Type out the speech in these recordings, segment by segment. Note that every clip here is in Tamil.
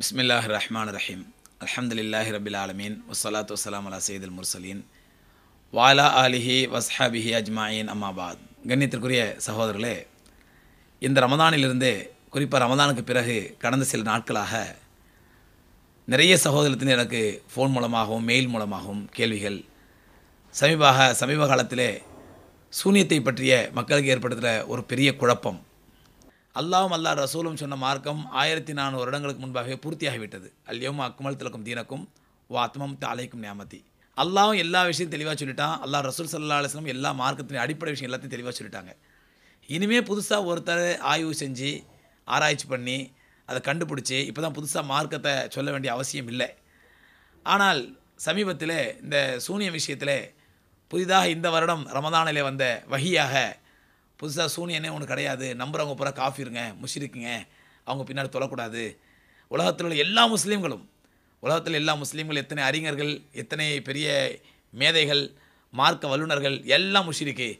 பிஸ்மில்லாஹிர் ரஹ்மான் ரஹீம் அல்ஹம்துலில்லாஹி ரபில் ஆலமீன் வஸ்ஸலாத்து வஸ்ஸலாம் அலா சையீதுல் முர்சலீன் வாலா ஆலிஹி வஸ்ஹாபிஹி அஜ்மாயின் அம்மாபாத். கண்ணியத்திற்குரிய சகோதரர்களே, இந்த ரமதானிலிருந்து, குறிப்பாக ரமதானுக்கு பிறகு கடந்த சில நாட்களாக நிறைய சகோதரத்தின் எனக்கு ஃபோன் மூலமாகவும் மெயில் மூலமாகவும் கேள்விகள், சமீப காலத்திலே சூனியத்தை பற்றிய மக்களுக்கு ஏற்படுத்துகிற ஒரு பெரிய குழப்பம். அல்லாஹ்வும் அல்லாஹ் ரசூலும் சொன்ன மார்க்கம் 1400 வருடங்களுக்கு முன்பாகவே பூர்த்தியாகிவிட்டது. அல்யௌம அக்மல்து லக்கும் தீனக்கும் வ அத்மம்து அலைக்கும் நிஅமதி. அல்லாஹ்வும் எல்லா விஷயத்தையும் தெளிவாக சொல்லிட்டான். அல்லாஹ் ரசூல் ஸல்லல்லாஹு அலைஹி வஸல்லம் எல்லா மார்க்கத்தின் அடிப்படை விஷயம் எல்லாத்தையும் தெளிவாக சொல்லிட்டாங்க. இனிமேல் புதுசாக ஒருத்தர் ஆய்வு செஞ்சு ஆராய்ச்சி பண்ணி அதை கண்டுபிடிச்சி இப்போ தான் புதுசாக மார்க்கத்தை சொல்ல வேண்டிய அவசியம் இல்லை. ஆனால் சமீபத்தில் இந்த சூனிய விஷயத்தில் புதிதாக இந்த வருடம் ரமதானிலே வந்த வஹியாக புதுசாக சூனியனே ஒன்று கிடையாது, நம்புறவங்க பூரா காஃபிருங்க, முஷ்ரிக்குங்க, அவங்க பின்னாடி தொழக்கூடாது. உலகத்தில் உள்ள எல்லா முஸ்லீம்கள், எத்தனை அறிஞர்கள், எத்தனை பெரிய மேதைகள், மார்க்க வல்லுநர்கள் எல்லாம் முஷ்ரிக்கு,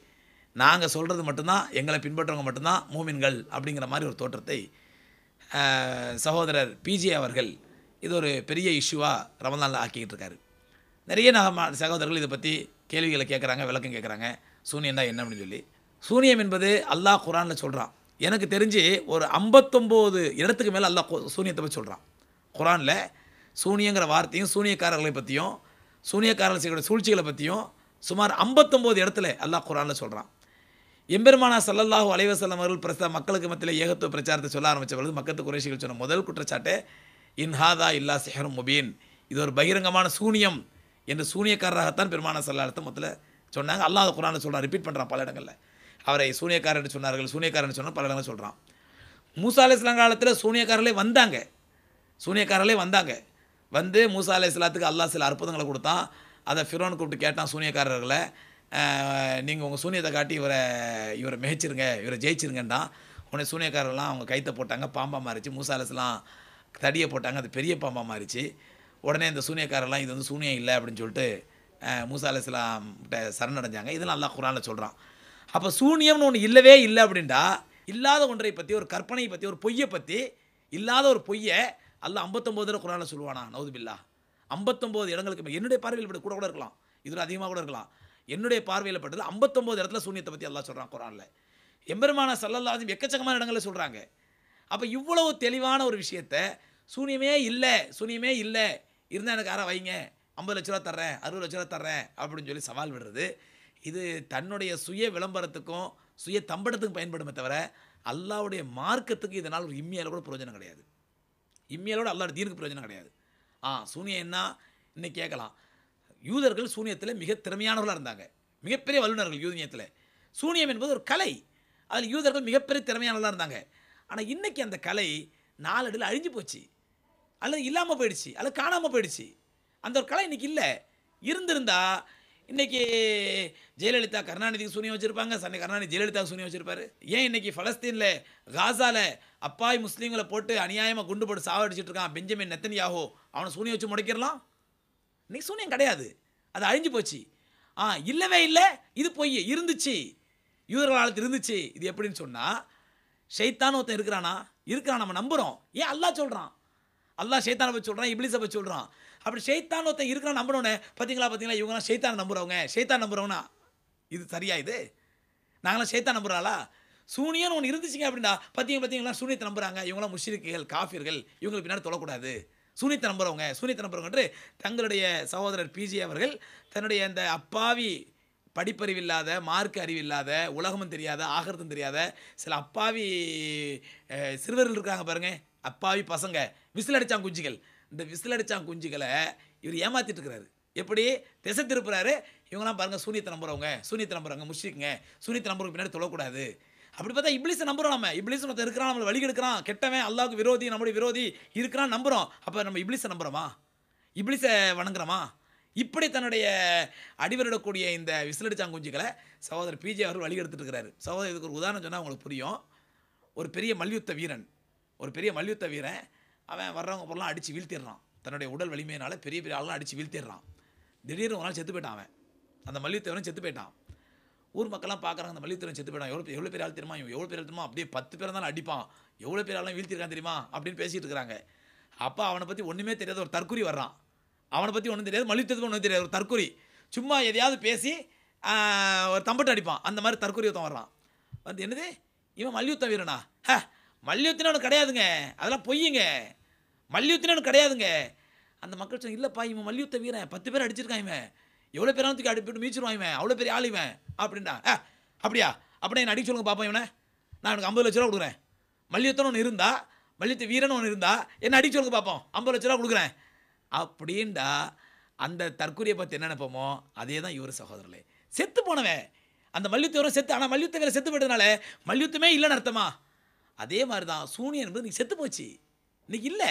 நாங்கள் சொல்கிறது மட்டும்தான், எங்களை பின்பற்றவங்க மட்டும்தான் மூமின்கள் அப்படிங்கிற மாதிரி ஒரு தோற்றத்தை சகோதரர் பிஜே அவர்கள் இது ஒரு பெரிய இஷ்யூவாக ரமதானில் ஆக்கிக்கிட்டு இருக்காரு. நிறைய சகோதரர்கள் இதை பற்றி கேள்விகளை கேட்குறாங்க, விளக்கம் கேட்குறாங்க. சூனியம் தான் என்ன அப்படின்னு சொல்லி. சூனியம் என்பது அல்லாஹ் குரானில் சொல்கிறான். எனக்கு தெரிஞ்சு ஒரு 59 இடத்துக்கு மேலே அல்லாஹ் சூனியத்தை பற்றி சொல்கிறான். குரானில் சூனியங்கிற வார்த்தையும் சூனியக்காரர்களை பற்றியும் சூனியக்காரர்கள் செய்யக்கூடிய சூழ்ச்சிகளை பற்றியும் சுமார் 59 இடத்துல அல்லாஹ் குரானில் சொல்கிறான். எம்பெருமானா ஸல்லல்லாஹு அலைஹி வஸல்லம் அவர்கள் மக்களுக்கு மத்தியில் ஏகத்துவ பிரச்சாரத்தை சொல்ல ஆரம்பித்த பொழுது மக்கத்து குறைஷிகள் சொன்ன முதல் குற்றச்சாட்டு இன்ஹாதா இல்லா சிஹரும் முபீன், இது ஒரு பகிரங்கமான சூனியம் என்று சூனியக்காரராகத்தான் பெருமானா ஸல்லல்லாஹு அலைஹி வஸல்லம் மொத்தத்தில் சொன்னாங்க. அல்லாஹ் குரானில் சொல்கிறான், ரிப்பீட் பண்ணுறான் பல இடங்களில். அவரை சூனியக்காரர் என்று சொன்னார்கள், பல இடங்கள் சொல்கிறான். மூசா அலைஹிஸ்ஸலாம் காலத்தில் சூனியக்காரர்களே வந்தாங்க. வந்து மூசா அலைஹிஸ்ஸலாத்துக்கு அல்லாஹ் சில அற்புதங்களை கொடுத்தான். அதை ஃபிரௌன் கூப்பிட்டு கேட்டான் சூனியக்காரர்களை, நீங்கள் உங்கள் சூனியத்தை காட்டி இவரை மிகச்சிருங்க, இவரை ஜெயிச்சிருங்கன்றான். உடனே சூனியக்காரர்கள்லாம் அவங்க கைத்தை போட்டாங்க, பாம்பாக மாறிச்சு. மூசா அலைஹிஸ்ஸலாம் தடியை போட்டாங்க, அது பெரிய பாம்பாக மாறிச்சு. உடனே இந்த சூனியக்காரர்லாம் இது வந்து சூனியம் இல்லை அப்படின்னு சொல்லிட்டு மூசா அலைஹிஸ்ஸலாம் சரணடைஞ்சாங்க. இதெல்லாம் அல்லாஹ் குரானில் சொல்கிறான். அப்போ சூனியம்னு ஒன்று இல்லவே இல்லை அப்படின்டா, இல்லாத ஒன்றை பற்றி, ஒரு கற்பனையை பற்றி, ஒரு பொய்யை பற்றி, இல்லாத ஒரு பொய்யை அல்லாஹ் 59 தடவை குரானில் சொல்லுவானா? நவுது பில்லா. 59 இடங்களுக்கு என்னுடைய பார்வையில் பட்டு கூட இருக்கலாம், இதில் அதிகமாக கூட இருக்கலாம். என்னுடைய பார்வையில் பட்டது 59 இடத்துல சூனியத்தை பற்றி அல்லாஹ் சொல்கிறான் குரானில். எம்பெருமானா ஸல்லல்லாஹு அலைஹி வஸல்லம் எக்கச்சக்கமான இடங்களில் சொல்கிறாங்க. அப்போ இவ்வளவு தெளிவான ஒரு விஷயத்தை சூனியமே இல்லை இருந்தால் எனக்கு யாராவது வைங்க, 50 லட்ச ரூபா தர்றேன், 60 லட்ச ரூபா தர்றேன் அப்படின்னு சொல்லி சவால் விடுறது, இது தன்னுடைய சுய விளம்பரத்துக்கும் சுய தம்படத்துக்கும் பயன்படுமே தவிர அல்லாஹ்வுடைய மார்க்கத்துக்கு இதனால் ஒரு இம்மியால் கூட பிரயோஜனம் கிடையாது. இம்மியாலோட அல்லாஹ்வுடைய தீனுக்கு பிரயோஜனம் கிடையாது. சூனியம் என்ன இன்னைக்கு கேட்கலாம். யூதர்கள் சூனியத்தில் மிக திறமையானவர்களாக இருந்தாங்க, மிகப்பெரிய வல்லுநர்கள் யூனியத்தில். சூனியம் என்பது ஒரு கலை, அதில் யூதர்கள் மிகப்பெரிய திறமையானவர்களாக இருந்தாங்க. ஆனால் இன்றைக்கி அந்த கலை நாளடைவில் அழிஞ்சு போச்சு, அல்லது இல்லாமல் போயிடுச்சு, அல்லது காணாமல் போயிடுச்சு. அந்த ஒரு கலை இன்றைக்கி இல்லை. இருந்திருந்தா இன்றைக்கி ஜெயலலிதா கருணாநிதிக்கு சூனியம் வச்சுருப்பாங்க, கருணாநிதி ஜெயலலிதாவுக்கு சூனியம் வச்சுருப்பாரு. ஏன் இன்றைக்கி ஃபலஸ்தீனில் காசாவில் அப்பாவி முஸ்லீம்களை போட்டு அநியாயமாக குண்டு போட்டு சாவடிச்சிட்டு இருக்கான் பெஞ்சமின் நெத்தன்யாஹூ, அவனை சூனியம் வச்சு முடைக்கிடலாம்? இன்றைக்கி சூனியம் கிடையாது, அது அழிஞ்சு போச்சு. இல்லவே இல்லை, இது பொய். இருந்துச்சு, யூதர்கள் காலத்தில் இருந்துச்சு. இது எப்படின்னு சொன்னால், ஷைத்தான் ஒருத்தன் இருக்கிறான், நம்ம நம்புகிறோம். ஏன் அல்லாஹ் சொல்கிறான், அல்லாஹ் ஷைத்தானை பற்றி சொல்கிறான், இப்லீஸை பற்றி சொல்கிறான். அப்படி ஷைத்தான் ஒருத்தன் இருக்கிறான் நம்புறோன்னே, பார்த்தீங்களா இவங்களாம் ஷைத்தான் நம்புறவங்கன்னா இது சரியா? இது நாங்களாம் ஷைத்தான் நம்புறாளா? சூனியன்னு ஒன்று இருந்துச்சுங்க அப்படின்னா பார்த்தீங்களா சூனியத்தை நம்புறாங்க, இவங்களாம் முஷ்ரிக்குகள், காஃபிர்கள், இவங்களுக்கு பின்னாடி தொழக்கூடாது, சூனியத்தை நம்புறவங்க என்று தங்களுடைய சகோதரர் பிஜே அவர்கள் தன்னுடைய அந்த அப்பாவி படிப்பறிவில்லாத, மார்க்க அறிவில்லாத, உலகமும் தெரியாத, ஆகரத்தும் தெரியாத சில அப்பாவி சிறுவர்கள் இருக்காங்க பாருங்க, அப்பாவி பசங்க, விசிலடிச்சாங்குஞ்சிகள். இந்த விசிலடிச்சாங்குஞ்சிகளை இவர் ஏமாற்றிட்டு இருக்கிறாரு. எப்படி திசை திருப்புறாரு? இவங்களாம் பாருங்கள் சூனியத்தை நம்புறவங்க முஷ்ரிக்குங்க, சூனியத்தை நம்புறவங்க பின்னாடி தொழக்கூடாது. அப்படி பார்த்தா இப்லீஸை நம்புகிறோம். நம்ம இப்லீஸ் ஒருத்தர் இருக்கிறான், நம்மளை வழி எடுக்கிறான், கெட்டவன், அல்லாஹ்வுக்கு விரோதி, நம்முடைய விரோதி இருக்கிறான் நம்புகிறோம். அப்போ நம்ம இப்லீஸை நம்புகிறோமா? இப்லீஸை வணங்குறோமா? இப்படி தன்னுடைய அடிவரிடக்கூடிய இந்த விசிலடிச்சாங்குஞ்சிகளை சகோதரர் பிஜே அவர்கள் வழி எடுத்துட்டு இருக்கிறாரு. சகோதரர் இதுக்கு ஒரு உதாரணம் சொன்னால் உங்களுக்கு புரியும். ஒரு பெரிய மல்யுத்த வீரன் அவன் வர்றவங்க பொருளாம் அடித்து வீழ்த்திடுறான். தன்னுடைய உடல் வலிமையினால் பெரிய ஆளெலாம் அடித்து வீழ்த்திடுறான். திடீர்னு ஒரு நாள் செத்து போயிட்டான். அவன் அந்த மல்யுத்த வீரன் செத்து போயிட்டான். ஊர் மக்கள்லாம் பார்க்குறாங்க, அந்த மல்யுத்த வீரன் செத்து போயிட்டான், எவ்வளோ பெரிய ஆள் தெரியுமா, இவன் எவ்வளோ பெரிய ஆள் தெரியுமா, அப்படியே 10 பேர் இருந்தாலும் அடிப்பான், எவ்வளோ பெரிய ஆளும் வீழ்த்திருக்கான் தெரியுமா அப்படின்னு பேசிகிட்டு இருக்கிறாங்க. அப்போ அவனை பற்றி ஒன்றுமே தெரியாத ஒரு தற்குறி வர்றான். அவனை பற்றி ஒன்றும் தெரியாது, மல்யுத்தத்துக்கு ஒன்றும் தெரியாது, ஒரு தற்குறி. சும்மா எதையாவது பேசி ஒரு தம்பட்டு அடிப்பான். அந்த மாதிரி தற்குறி ஒருத்தன் வர்றான். வந்து என்னது இவன் மல்யுத்த வீரனா? மல்யுத்தினு ஒன்று கிடையாதுங்க, அதெல்லாம் பொய்யுங்க, மல்யுத்தினு ஒன்று கிடையாதுங்க. அந்த மக்கள் சொன்னாங்க, இல்லைப்பா இவன் மல்யுத்த வீரன், 10 பேர் அடிச்சிருக்கான், இவன் எவ்வளோ பேரான தூக்கி அடிப்பிட்டு மீச்சிருவான், இவன் அவ்வளோ பெரிய ஆள் இவன் அப்படின்டா. அப்படியா? அப்படின்னா என்ன அடிக்க சொல்லுங்க பார்ப்போம், இவனை நான் எனக்கு 50 லட்ச ரூபா கொடுக்குறேன். மல்யுத்தன்னு ஒன்று இருந்தா, மல்யுத்த வீரன் ஒன்று இருந்தா என்ன அடிக்க சொல்லுங்க பார்ப்போம், 50 லட்ச ரூபா கொடுக்குறேன் அப்படின்டா. அந்த தற்கொலையை பற்றி என்ன நினைப்போமோ அதே தான் இவர் சகோதரர்களே. செத்து போனவன் அந்த மல்யுத்த வீரன் செத்து, ஆனால் மல்யுத்த வீரன் செத்து போயிட்டதுனால மல்யுத்தமே இல்லைன்னு அர்த்தமா? அதே மாதிரி தான் சூனியன் என்பது இன்னைக்கு செத்து போச்சு, இன்னைக்கு இல்லை.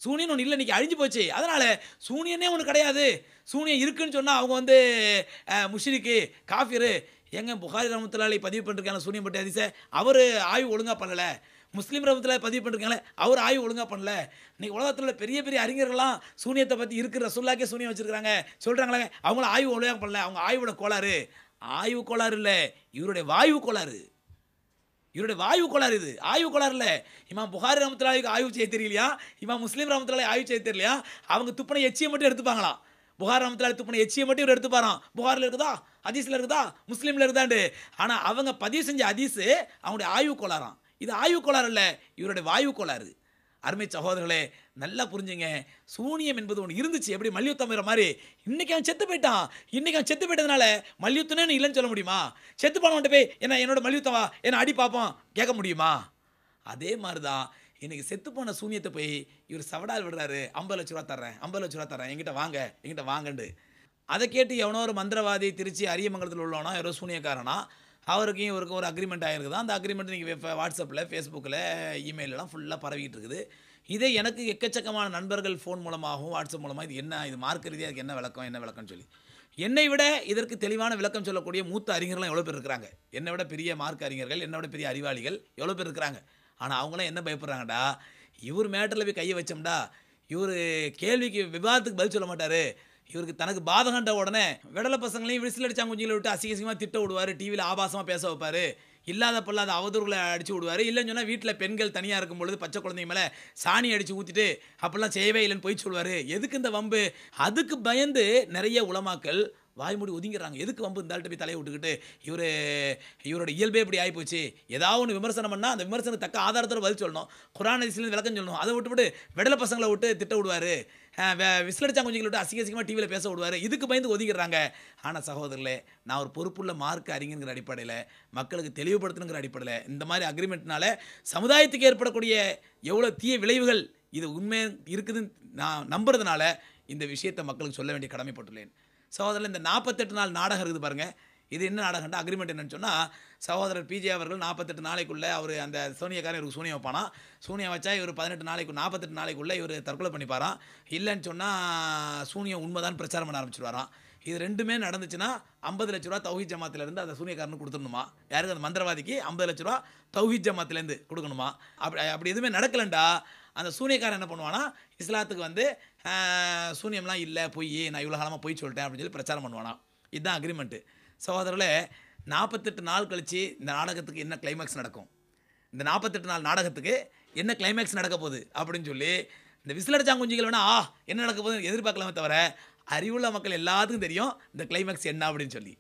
சூனியன் ஒன்று இல்லை, இன்னைக்கு அழிஞ்சு போச்சு. அதனால் சூனியனே ஒன்று கிடையாது. சூனியன் இருக்குன்னு சொன்னால் அவங்க வந்து முஷ்ரிக்கு காஃபிரு. ஏங்க புகாரி ரஹ்மத்துல்லாஹி பதிவு பண்ணிருக்காங்க சூனியம் பற்றி ஹதீஸை, அவர் ஆய்வு ஒழுங்காக பண்ணலை. முஸ்லீம் ரஹ்மத்துல்லாஹி பதிவு பண்ணிருக்காங்களே, அவர் ஆய்வு ஒழுங்காக பண்ணல. இன்னைக்கு உலகத்தில் உள்ள பெரிய பெரிய அறிஞர்கள்லாம் சூனியத்தை பற்றி இருக்கிற ரசூலுல்லாஹ்க்கே சூனியம் வச்சிருக்காங்க சொல்கிறாங்களே, அவங்கள ஆய்வு ஒழுங்காக பண்ணல. அவங்க ஆய்வோட கோளாறு, ஆய்வு கோளாறு இல்லை, இவருடைய வாயு கோளாறு, இவருடைய வாயு கோளாறு. இது ஆய்வு கோளாறு இல்லை. இமாம் புகாரி ரஹ்மத்துல்லாஹிக்கு ஆய்வு செய்ய தெரியலையா, இமாம் முஸ்லீம் ரஹ்மத்துல்லாஹி ஆய்வு செய்ய தெரியலையா? அவங்க துப்பனை எச்சியை மட்டும் எடுத்துப்பாங்களாம். புகார் ரஹ்மத்துல்லாஹி துப்பனை எச்சியை மட்டும் இவர் எடுத்துப்பாராம். புகாரில் இருக்குதா, ஹதீஸில் இருக்குதா, முஸ்லீமில் இருக்குதாண்டு. ஆனால் அவங்க பதிவு செஞ்ச ஹதீஸு அவங்களுடைய ஆய்வு கோளாறாம். இது ஆய்வு கோளாறு இல்லை, இவருடைய வாயு கோளாறு. அருமை சகோதரர்களே, நல்லா புரிஞ்சுங்க. சூனியம் என்பது ஒன்று இருந்துச்சு, எப்படி மல்யுத்தம் மாதிரி. இன்னைக்கு அவன் செத்து போயிட்டான். இன்னைக்கு அவன் செத்து போயிட்டதுனால மல்யுத்தனே இல்லைன்னு சொல்ல முடியுமா? செத்து போனவன்ட்டு போய் என்னோட மல்யுத்தம் வா, என்ன அடி பார்ப்போம் கேட்க முடியுமா? அதே மாதிரி தான் இன்னைக்கு செத்து போன சூனியத்தை போய் இவர் சவடால் விடுறாரு. 50 லட்ச ரூபா தர்றேன், 50 லட்ச ரூபா தர்றேன், எங்கிட்ட வாங்கண்டு. அதை கேட்டு எவனோ ஒரு மந்திரவாதி திருச்சி அரியமங்கலத்தில் உள்ளவனா யாரோ சூனியக்காரனா, அவருக்கும் இவருக்கு ஒரு அக்ரிமெண்ட் ஆகிருக்குது. அந்த அக்ரிமெண்ட் நீங்கள் வாட்ஸ்அப்பில், ஃபேஸ்புக்கில், இமெயிலெலாம் ஃபுல்லாக பரவிக்கிட்டு இருக்குது. இதே எனக்கு எக்கச்சக்கமான நண்பர்கள் ஃபோன் மூலமாகவும் வாட்ஸ்அப் மூலமாக இது என்ன, இது மார்க்க ரீதியாக அதுக்கு என்ன விளக்கம்னு சொல்லி, என்னை விட இதற்கு தெளிவான விளக்கம் சொல்லக்கூடிய மூத்த அறிஞர்கள்லாம் எவ்வளோ பேர் இருக்கிறாங்க. என்னை விட பெரிய மார்க்க அறிஞர்கள், என்னை விட பெரிய அறிவாளிகள் எவ்வளோ பேர் இருக்கிறாங்க. ஆனால் அவங்களாம் என்ன பயப்படுறாங்கடா, இவர் மேட்டரில் போய் கையை வச்சோம்டா, இவர் கேள்விக்கு விவாதத்துக்கு பதில் சொல்ல மாட்டார், இவருக்கு தனக்கு பாதகண்ட உடனே விடலை பசங்களையும் விசில் அடிச்சாங்க குஞ்சிகளை விட்டு அசிங்கமாக திட்ட விடுவார், டிவியில் ஆபாசமாக பேச வைப்பார், இல்லாத பொல்லாத அவதூறுகளை அடித்து விடுவார். இல்லைன்னு சொன்னால் வீட்டில் பெண்கள் தனியாக இருக்கும் பொழுது பச்சை குழந்தைங்க மேலே சாணி அடித்து ஊற்றிட்டு அப்படிலாம் செய்யவே இல்லைன்னு போய் சொல்லுவார். எதுக்கு இந்த வம்பு? அதுக்கு பயந்து நிறைய உலமாக்கள் வாய்மூடி ஒதுங்கிறாங்க. எதுக்கு வம்பு இந்த ஆள்கிட்ட போய் தலையை விட்டுக்கிட்டு, இவரோட இயல்பே இப்படி ஆகிப்போச்சு. ஏதாவது ஒன்று விமர்சனம் பண்ணால் அந்த விமர்சனம் தக்க ஆதாரத்தோடு பதில் சொல்லணும், குர்ஆன் ஹதீஸ்லேருந்து விளக்கம் சொல்லணும். அதை விட்டுவிட்டு விடலை பசங்களை விட்டு திட்ட விடுவார், விசிலடிச்சா கொஞ்சம் விட்டு அசிங்கமாக டிவியில் பேச விடுவார். இதுக்கு பயந்து ஒதுங்கிறாங்க. ஆனால் சகோதரர்களே, நான் ஒரு பொறுப்புள்ள மார்க்க அறிஞங்கிற அடிப்படையில், மக்களுக்கு தெளிவுபடுத்தணுங்கிற அடிப்படையில், இந்த மாதிரி அக்ரிமெண்ட்னால சமுதாயத்துக்கு ஏற்படக்கூடிய எவ்வளோ தீய விளைவுகள் இது உண்மை இருக்குதுன்னு நான் நம்புறதுனால இந்த விஷயத்தை மக்களுக்கு சொல்ல வேண்டிய கடமைப்பட்டுள்ளேன். சகோதரர், இந்த 48 நாள் நாடகம் இருக்குது பாருங்கள், இது என்ன நாடகம்னா அக்ரிமெண்ட் என்னன்னு சொன்னால், சகோதரர் பிஜே அவர்கள் 48 நாளைக்குள்ளே அவர் அந்த சூனியக்காரன் இவருக்கு சூனியம் வைப்பானா, சூனியம் வச்சா இவர் 48 நாளைக்குள்ளே இவர் தற்கொலை பண்ணிப்பாராம். இல்லைன்னு சொன்னால் சூனியம் உண்மைதான் பிரச்சாரம் பண்ண ஆரம்பிச்சிடுவாராம். இது ரெண்டுமே நடந்துச்சுன்னா 50 லட்ச ரூபா தௌஹீத் ஜமாத்திலேருந்து அந்த சூனியக்காரனுக்கு கொடுத்துடணுமா, யாருக்கு அந்த மந்திரவாதிக்கு 50 லட்ச ரூபா தௌஹீத் ஜமாத்திலேருந்து கொடுக்கணுமா. அப்படி எதுவுமே நடக்கலண்டா அந்த சூனியக்காரன் என்ன பண்ணுவானா, இஸ்லாத்துக்கு வந்து சூனியம்லாம் இல்லை, பொய், நான் இவ்வளோ காலமாக பொய் சொல்லிட்டேன் அப்படின்னு சொல்லி பிரச்சாரம் பண்ணுவானா. இதுதான் அக்ரிமெண்ட்டு. சகோதரர்களே, 48 நாள் கழித்து இந்த நாடகத்துக்கு என்ன கிளைமேக்ஸ் நடக்கும், இந்த 48 நாள் நாடகத்துக்கு என்ன கிளைமேக்ஸ் நடக்க போகுது அப்படின்னு சொல்லி இந்த விசிலடிச்சாங்குஞ்சிகள் வேணால் என்ன நடக்க போகுதுன்னு எதிர்பார்க்கலாமே தவிர, அறிவுள்ள மக்கள் எல்லாத்துக்கும் தெரியும் இந்த கிளைமேக்ஸ் என்ன அப்படின்னு சொல்லி.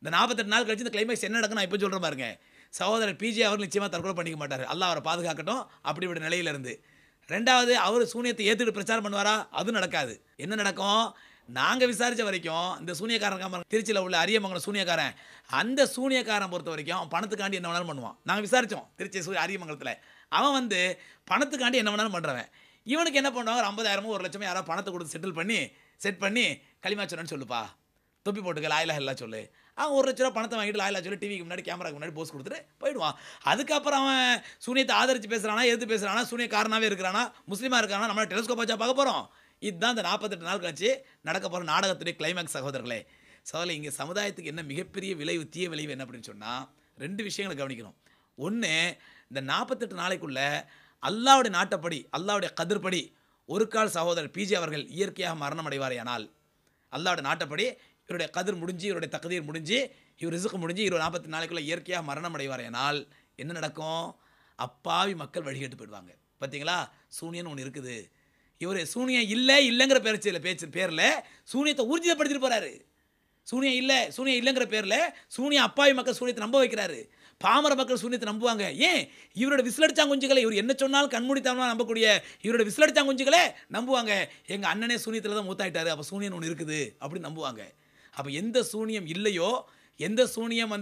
இந்த 48 நாள் கழிச்சு இந்த கிளைமேக்ஸ் என்ன நடக்கும் நான் இப்போ சொல்கிற பாருங்க. சகோதரர் பிஜே அவர் நிச்சயமாக தற்கொலை பண்ணிக்க மாட்டார், அல்லாஹ் அவரை பாதுகாக்கட்டும் அப்படிப்பட்ட நிலையிலிருந்து. ரெண்டாவது, அவர் சூனியத்தை ஏற்றுக்கிட்டு பிரச்சாரம் பண்ணுவாரா, அதுவும் நடக்காது. என்ன நடக்கும், நாங்கள் விசாரித்த வரைக்கும் இந்த சூனியக்காரன் திருச்சியில் உள்ள அரியமங்கலம் சூனியக்காரன், அந்த சூனியக்காரன் பொறுத்த வரைக்கும் அவன் பணத்துக்காண்டி என்ன வேணாலும் பண்ணுவான். நாங்கள் விசாரித்தோம் திருச்சி அரியமங்கலத்தில், அவன் வந்து பணத்துக்காண்டி என்ன வேணாலும் பண்ணுறவன். இவனுக்கு என்ன பண்ணுவாங்க, ஒரு 50,000 1 லட்சமோ யாராவது பணத்தை கொடுத்து செட் பண்ணி களிமா சொன்னு சொல்லுப்பா, தொப்பி போட்டுக்க லாயிலா எல்லாம் சொல்லு. அவன் 1 லட்ச ரூபா பணத்தை வாங்கிட்டு லாயிலா சொல்லி டிவிக்கு முன்னாடி கேமராக்கு முன்னாடி போஸ்ட் கொடுத்துட்டு போயிடுவான். அதுக்கப்புறம் அவன் சூனியத்தை ஆதரித்து பேசுகிறானா, எதிர்த்து பேசுகிறானா, சூனியக்காரனாகவே இருக்கிறானா, முஸ்லீமாக இருக்கானா, நம்மளை டெலிஸ்கோப் வச்சா பார்க்க போகிறோம். இதுதான் இந்த 48 நாள் கழிச்சு நடக்க போகிற நாடகத்துடைய கிளைமேக்ஸ். சகோதரர்களே, இங்கே சமுதாயத்துக்கு என்ன மிகப்பெரிய விளைவு, தீய விளைவு என்ன அப்படின்னு சொன்னால், 2 விஷயங்களை கவனிக்கணும். ஒன்று, இந்த 48 நாளைக்குள்ளே அல்லாவுடைய நாட்டப்படி, அல்லாவுடைய கதிர்படி ஒரு கால் சகோதரர் பிஜே அவர்கள் இயற்கையாக மரணம் அடைவாரையானால், அல்லாவுடைய நாட்டப்படி இவருடைய கதிர் முடிஞ்சு, இவருடைய தகுதீர் முடிஞ்சு, இவர் ரிசுக்கு முடிஞ்சு 48 நாளைக்குள்ளே இயற்கையாக மரணம் அடைவாரையானால் என்ன நடக்கும், அப்பாவி மக்கள் வழிகட்டு போயிடுவாங்க. பார்த்தீங்களா, சூனியன் ஒன்று இருக்குது, இவர் சூனியம் இல்லை இல்லைங்கிற பேரில் சூனியத்தை ஊர்ஜிதப்படுத்திட்டு போகிறாரு. சூனியம் இல்லைங்கிற பேரில் சூனியம் அப்பாவி மக்கள் சூனியத்தை நம்ப வைக்கிறாரு. பாமர மக்கள் சூனியத்தை நம்புவாங்க. ஏன்? இவரோட விசிலடிச்சாங்குஞ்சுகளை, இவர் என்ன சொன்னாலும் கண்மூடித்தனமாக நம்பக்கூடிய இவரோட விசிலடிச்சாங்குஞ்சுகளை நம்புவாங்க. எங்கள் அண்ணனே சூனியத்தில் தான் மூத்தாயிட்டாரு, அப்போ சூனியம் ஒன்று இருக்குது அப்படின்னு நம்புவாங்க. அப்போ எந்த சூனியம் இல்லையோ, எந்த சூனியம்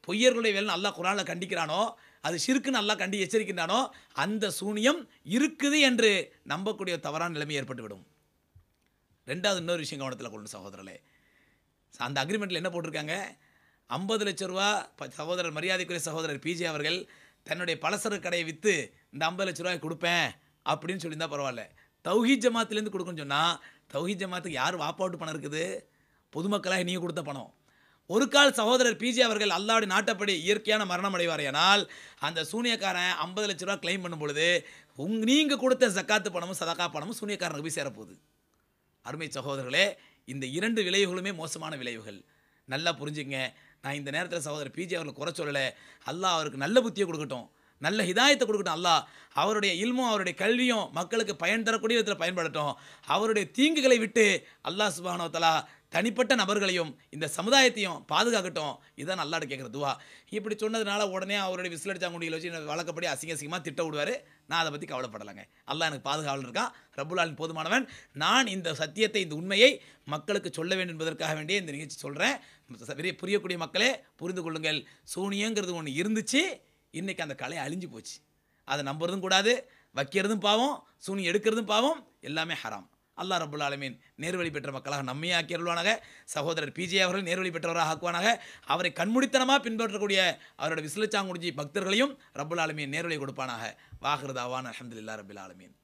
பொய்யர்களுடைய வேலை அல்லாஹ் குர்ஆனில் கண்டிக்கிறானோ, அது ஷிர்க்குன்னு அல்லாஹ் கண்டி எச்சரிக்கின்றானோ, அந்த சூனியம் இருக்குது என்று நம்பக்கூடிய தவறான நிலைமை ஏற்பட்டுவிடும். ரெண்டாவது இன்னொரு விஷயம் கவனத்தில் கொள்ளணும் சகோதரர்களே. அந்த அக்ரிமெண்ட்டில் என்ன போட்டிருக்காங்க? 50 லட்ச ரூபா சகோதரர் மரியாதைக்குரிய சகோதரர் பிஜே அவர்கள் தன்னுடைய பலசரக்கு கடையை விற்று இந்த 50 லட்ச ரூபாய் கொடுப்பேன் அப்படின்னு சொல்லியிருந்தால் பரவாயில்ல. தௌஹீத் ஜமாத்திலேருந்து கொடுக்கணும்னு சொன்னால், தௌஹீத் ஜமாத்துக்கு யார் வாப்பாட்டு பணம் இருக்குது? பொதுமக்களாக நீங்கள் கொடுத்த பணம். ஒரு கால் சகோதரர் பிஜே அவர்கள் அல்லாஹ்வுடைய நாட்டப்படி இயற்கையான மரணம் அடைவாரையானால், அந்த சூனியக்காரன் 50 லட்ச ரூபா கிளைம் பண்ணும் பொழுது நீங்கள் கொடுத்த ஜக்காத்து பணமும் சதக்கா பணமும் சூனியக்காரனுக்கு போய் சேரப்போகுது. அருமை சகோதரர்களே, இந்த 2 விளைவுகளுமே மோசமான விளைவுகள். நல்லா புரிஞ்சுங்க. நான் இந்த நேரத்தில் சகோதரர் பிஜே அவர்களுக்கு குறை சொல்லலை. அல்லாஹ் அவருக்கு நல்ல புத்தியை கொடுக்கட்டும், நல்ல ஹிதாயத்தை கொடுக்கட்டும். அல்லாஹ் அவருடைய இல்மும் அவருடைய கல்வியும் மக்களுக்கு பயன் தரக்கூடிய விதத்தில் பயன்படட்டும். அவருடைய தீங்குகளை விட்டு அல்லாஹ் சுப்ஹானஹு வ தஆலா தனிப்பட்ட நபர்களையும் இந்த சமுதாயத்தையும் பாதுகாக்கட்டும். இதான் அல்லாஹ்ட்ட கேட்குற துவா. இப்படி சொன்னதுனால உடனே அவருடைய விசிலடிச்சாங்குடியில் வச்சு வழக்கப்படி அசிங்கமாக திட்ட விடுவார். நான் அதை பற்றி கவலைப்படலைங்க. அல்லாஹ் எனக்கு பாதுகாவல் இருக்கான். ரப்புல் ஆலமீன் போதுமானவன். நான் இந்த சத்தியத்தை, இந்த உண்மையை மக்களுக்கு சொல்ல வேண்டும் என்பதற்காக வேண்டிய இந்த நிகழ்ச்சி சொல்கிறேன். புரியக்கூடிய மக்களே புரிந்து கொள்ளுங்கள். சூனியங்கிறது ஒன்று இருந்துச்சு, இன்றைக்கி அந்த கலை அழிஞ்சு போச்சு. அதை நம்புறதும் கூடாது, வைக்கிறதும் பாவம், சூனியம் எடுக்கிறதும் பாவம், எல்லாமே ஹராம். அல்லாஹ் ரப்புல் ஆலமீன் நேர்வழி பெற்ற மக்களாக நம்மையே ஆக்கி அருள்வானாக. சகோதரர் பிஜே அவர்கள் நேர்வழி பெற்றவராக ஆக்குவானாக. அவரை கண்முடித்தனமாக பின்பற்றக்கூடிய அவரோட விசிலச்சாங்குடிஜி பக்தர்களையும் ரப்புல் ஆலமீன் நேர்வழி கொடுப்பானாக. வாஹிரு தாவான் அல்ஹம்துலில்லாஹி ரப்பில் ஆலமீன்.